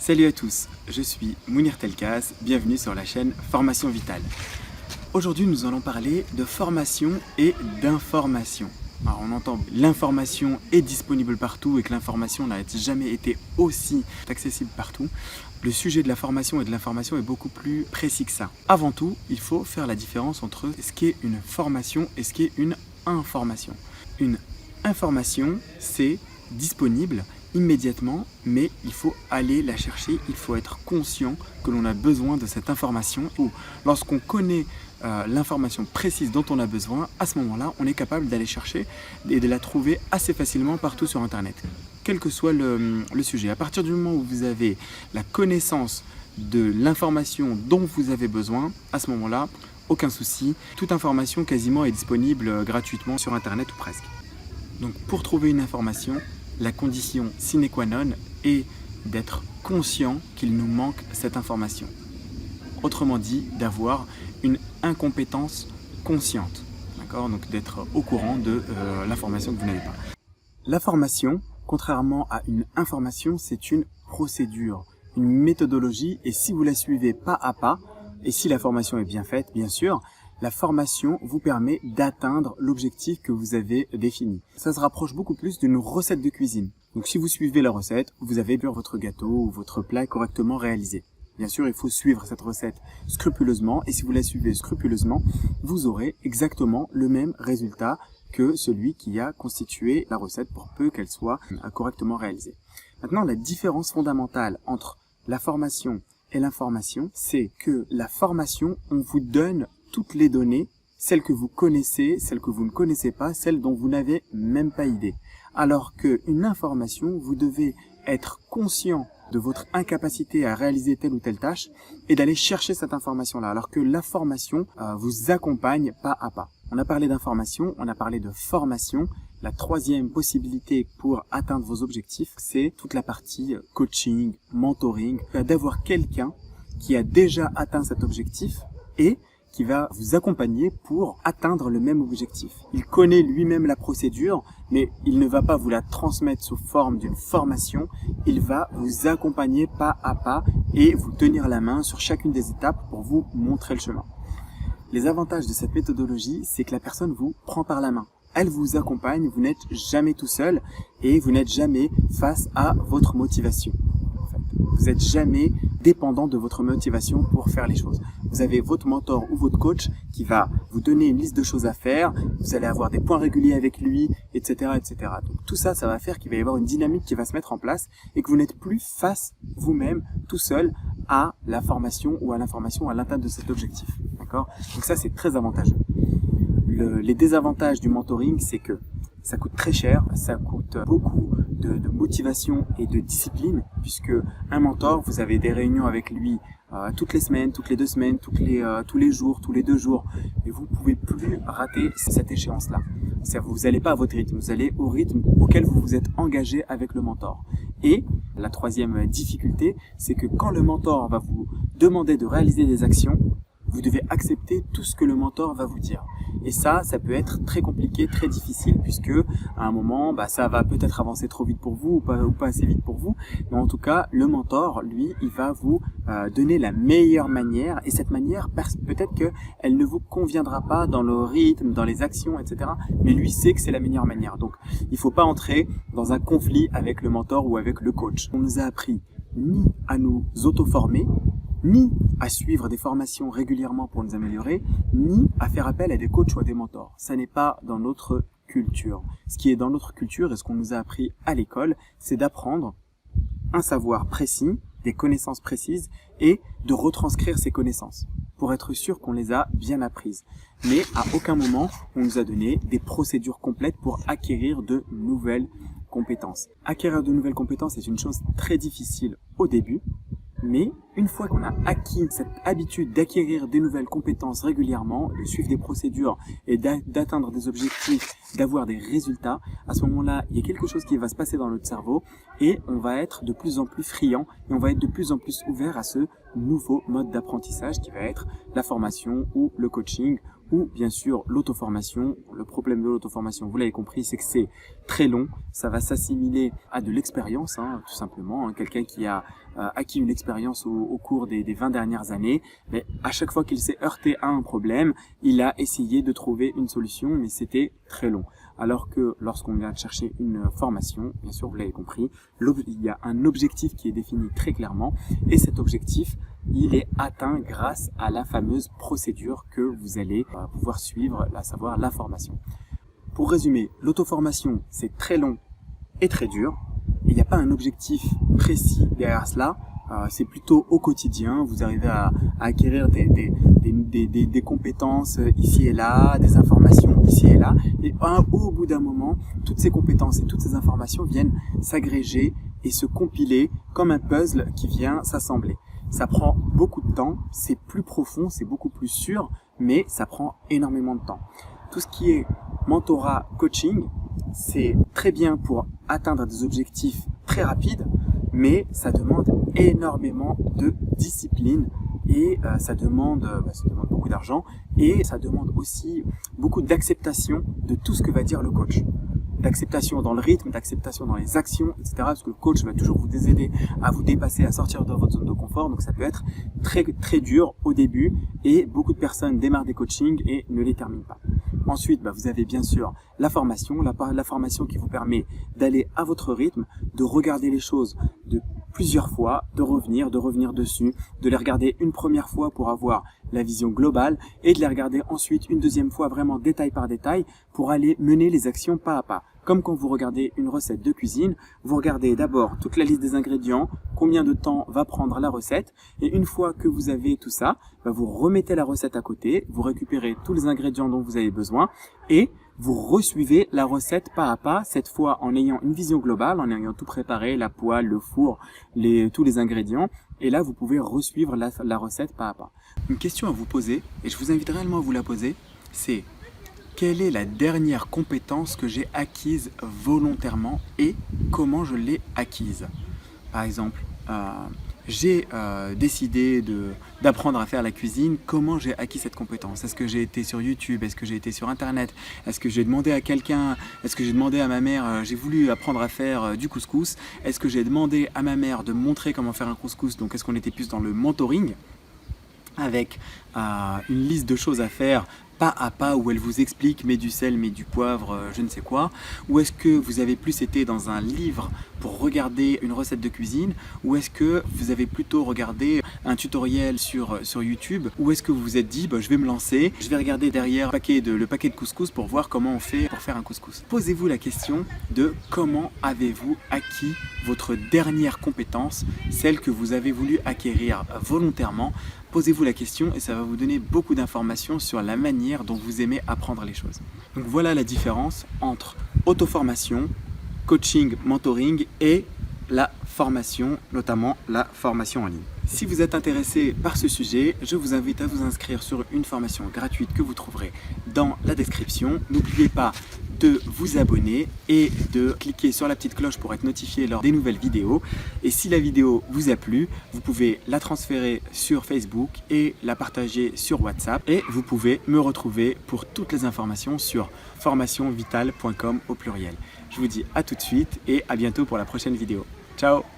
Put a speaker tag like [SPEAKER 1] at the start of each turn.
[SPEAKER 1] Salut à tous, je suis Mounir Telkaz, bienvenue sur la chaîne Formation Vitale. Aujourd'hui nous allons parler de formation et d'information. Alors on entend l'information est disponible partout et que l'information n'a jamais été aussi accessible partout. Le sujet de la formation et de l'information est beaucoup plus précis que ça. Avant tout, il faut faire la différence entre ce qu'est une formation et ce qu'est une information. Une information, c'est disponible immédiatement, mais il faut aller la chercher, il faut être conscient que l'on a besoin de cette information, ou lorsqu'on connaît l'information précise dont on a besoin, à ce moment-là, on est capable d'aller chercher et de la trouver assez facilement partout sur Internet, quel que soit le sujet. À partir du moment où vous avez la connaissance de l'information dont vous avez besoin, à ce moment-là, aucun souci, toute information quasiment est disponible gratuitement sur Internet ou presque. Donc pour trouver une information, la condition sine qua non est d'être conscient qu'il nous manque cette information. Autrement dit, d'avoir une incompétence consciente. D'accord ? Donc d'être au courant de l'information que vous n'avez pas. La formation, contrairement à une information, c'est une procédure, une méthodologie, et si vous la suivez pas à pas, et si la formation est bien faite, bien sûr, la formation vous permet d'atteindre l'objectif que vous avez défini. Ça se rapproche beaucoup plus d'une recette de cuisine. Donc si vous suivez la recette, vous avez bien votre gâteau ou votre plat correctement réalisé. Bien sûr, il faut suivre cette recette scrupuleusement, et si vous la suivez scrupuleusement, vous aurez exactement le même résultat que celui qui a constitué la recette, pour peu qu'elle soit correctement réalisée. Maintenant, la différence fondamentale entre la formation et l'information, c'est que la formation, on vous donne toutes les données, celles que vous connaissez, celles que vous ne connaissez pas, celles dont vous n'avez même pas idée. Alors qu'une information, vous devez être conscient de votre incapacité à réaliser telle ou telle tâche et d'aller chercher cette information-là. Alors que la formation vous accompagne pas à pas. On a parlé d'information, on a parlé de formation. La troisième possibilité pour atteindre vos objectifs, c'est toute la partie coaching, mentoring, d'avoir quelqu'un qui a déjà atteint cet objectif et qui va vous accompagner pour atteindre le même objectif. Il connaît lui-même la procédure, mais il ne va pas vous la transmettre sous forme d'une formation, il va vous accompagner pas à pas et vous tenir la main sur chacune des étapes pour vous montrer le chemin. Les avantages de cette méthodologie, c'est que la personne vous prend par la main. Elle vous accompagne, vous n'êtes jamais tout seul et vous n'êtes jamais face à votre motivation. Vous n'êtes jamais dépendant de votre motivation pour faire les choses. Vous avez votre mentor ou votre coach qui va vous donner une liste de choses à faire, vous allez avoir des points réguliers avec lui, etc. etc. Donc tout ça, ça va faire qu'il va y avoir une dynamique qui va se mettre en place et que vous n'êtes plus face vous-même, tout seul, à la formation ou à l'information à l'atteinte de cet objectif. D'accord ? Donc ça, c'est très avantageux. Les désavantages du mentoring, c'est que ça coûte très cher, ça coûte beaucoup de motivation et de discipline, puisque un mentor, vous avez des réunions avec lui toutes les semaines, toutes les 2 semaines, tous les jours, tous les 2 jours, et vous ne pouvez plus rater cette échéance-là. Vous n'allez pas à votre rythme, vous allez au rythme auquel vous vous êtes engagé avec le mentor. Et la troisième difficulté, c'est que quand le mentor va vous demander de réaliser des actions, vous devez accepter tout ce que le mentor va vous dire. Et ça peut être très compliqué, très difficile, puisque à un moment, ça va peut-être avancer trop vite pour vous ou pas assez vite pour vous. Mais en tout cas, le mentor, lui, il va vous donner la meilleure manière. Et cette manière, peut-être qu'elle ne vous conviendra pas dans le rythme, dans les actions, etc. Mais lui sait que c'est la meilleure manière. Donc, il ne faut pas entrer dans un conflit avec le mentor ou avec le coach. On nous a appris ni à nous auto-former, ni à suivre des formations régulièrement pour nous améliorer, ni à faire appel à des coachs ou à des mentors. Ça n'est pas dans notre culture. Ce qui est dans notre culture et ce qu'on nous a appris à l'école, c'est d'apprendre un savoir précis, des connaissances précises et de retranscrire ces connaissances pour être sûr qu'on les a bien apprises. Mais à aucun moment, on nous a donné des procédures complètes pour acquérir de nouvelles compétences. Acquérir de nouvelles compétences est une chose très difficile au début, mais une fois qu'on a acquis cette habitude d'acquérir des nouvelles compétences régulièrement, de suivre des procédures et d'atteindre des objectifs, d'avoir des résultats, à ce moment-là, il y a quelque chose qui va se passer dans notre cerveau et on va être de plus en plus friand et on va être de plus en plus ouvert à ce nouveau mode d'apprentissage qui va être la formation ou le coaching ou bien sûr l'auto-formation. Le problème de l'auto-formation, vous l'avez compris, c'est que c'est très long. Ça va s'assimiler à de l'expérience, tout simplement. Quelqu'un qui a acquis une expérience au cours des 20 dernières années, mais à chaque fois qu'il s'est heurté à un problème, il a essayé de trouver une solution, mais c'était très long. Alors que lorsqu'on vient chercher une formation, bien sûr, vous l'avez compris, il y a un objectif qui est défini très clairement, et cet objectif, il est atteint grâce à la fameuse procédure que vous allez pouvoir suivre, à savoir la formation. Pour résumer, l'auto-formation, c'est très long et très dur. Il n'y a pas un objectif précis derrière cela. C'est plutôt au quotidien. Vous arrivez à acquérir des compétences ici et là, des informations ici et là. Et au bout d'un moment, toutes ces compétences et toutes ces informations viennent s'agréger et se compiler comme un puzzle qui vient s'assembler. Ça prend beaucoup de temps, c'est plus profond, c'est beaucoup plus sûr, mais ça prend énormément de temps. Tout ce qui est mentorat, coaching, c'est très bien pour atteindre des objectifs très rapides, mais ça demande énormément de discipline et ça demande beaucoup d'argent et ça demande aussi beaucoup d'acceptation de tout ce que va dire le coach. D'acceptation dans le rythme, d'acceptation dans les actions, etc. Parce que le coach va toujours vous aider à vous dépasser, à sortir de votre zone de confort. Donc ça peut être très très dur au début et beaucoup de personnes démarrent des coachings et ne les terminent pas. Ensuite, vous avez bien sûr la formation qui vous permet d'aller à votre rythme, de regarder les choses de plusieurs fois, de revenir dessus, de les regarder une première fois pour avoir la vision globale et de les regarder ensuite une deuxième fois vraiment détail par détail pour aller mener les actions pas à pas. Comme quand vous regardez une recette de cuisine, vous regardez d'abord toute la liste des ingrédients, combien de temps va prendre la recette, et une fois que vous avez tout ça, vous remettez la recette à côté, vous récupérez tous les ingrédients dont vous avez besoin, et vous resuivez la recette pas à pas, cette fois en ayant une vision globale, en ayant tout préparé, la poêle, le four, tous les ingrédients, et là vous pouvez resuivre la recette pas à pas. Une question à vous poser, et je vous invite réellement à vous la poser, c'est: quelle est la dernière compétence que j'ai acquise volontairement et comment je l'ai acquise? Par exemple, j'ai décidé d'apprendre à faire la cuisine. Comment j'ai acquis cette compétence? Est-ce que j'ai été sur YouTube? Est-ce que j'ai été sur Internet? Est-ce que j'ai demandé à quelqu'un? Est-ce que j'ai demandé à ma mère? J'ai voulu apprendre à faire du couscous. Est-ce que j'ai demandé à ma mère de me montrer comment faire un couscous? Donc est-ce qu'on était plus dans le mentoring avec une liste de choses à faire pas à pas, où elle vous explique mets du sel, mets du poivre, je ne sais quoi? Ou est-ce que vous avez plus été dans un livre pour regarder une recette de cuisine? Ou est-ce que vous avez plutôt regardé un tutoriel sur YouTube? Ou est-ce que vous vous êtes dit je vais me lancer, je vais regarder derrière le paquet de couscous pour voir comment on fait pour faire un couscous? Posez-vous la question de comment avez-vous acquis votre dernière compétence, celle que vous avez voulu acquérir volontairement. Posez-vous la question et ça va vous donner beaucoup d'informations sur la manière dont vous aimez apprendre les choses. Donc voilà la différence entre auto-formation, coaching, mentoring et la formation, notamment la formation en ligne. Si vous êtes intéressé par ce sujet, je vous invite à vous inscrire sur une formation gratuite que vous trouverez dans la description. N'oubliez pas de vous abonner et de cliquer sur la petite cloche pour être notifié lors des nouvelles vidéos. Et si la vidéo vous a plu, vous pouvez la transférer sur Facebook et la partager sur WhatsApp. Et vous pouvez me retrouver pour toutes les informations sur formationvitale.com au pluriel. Je vous dis à tout de suite et à bientôt pour la prochaine vidéo. Ciao!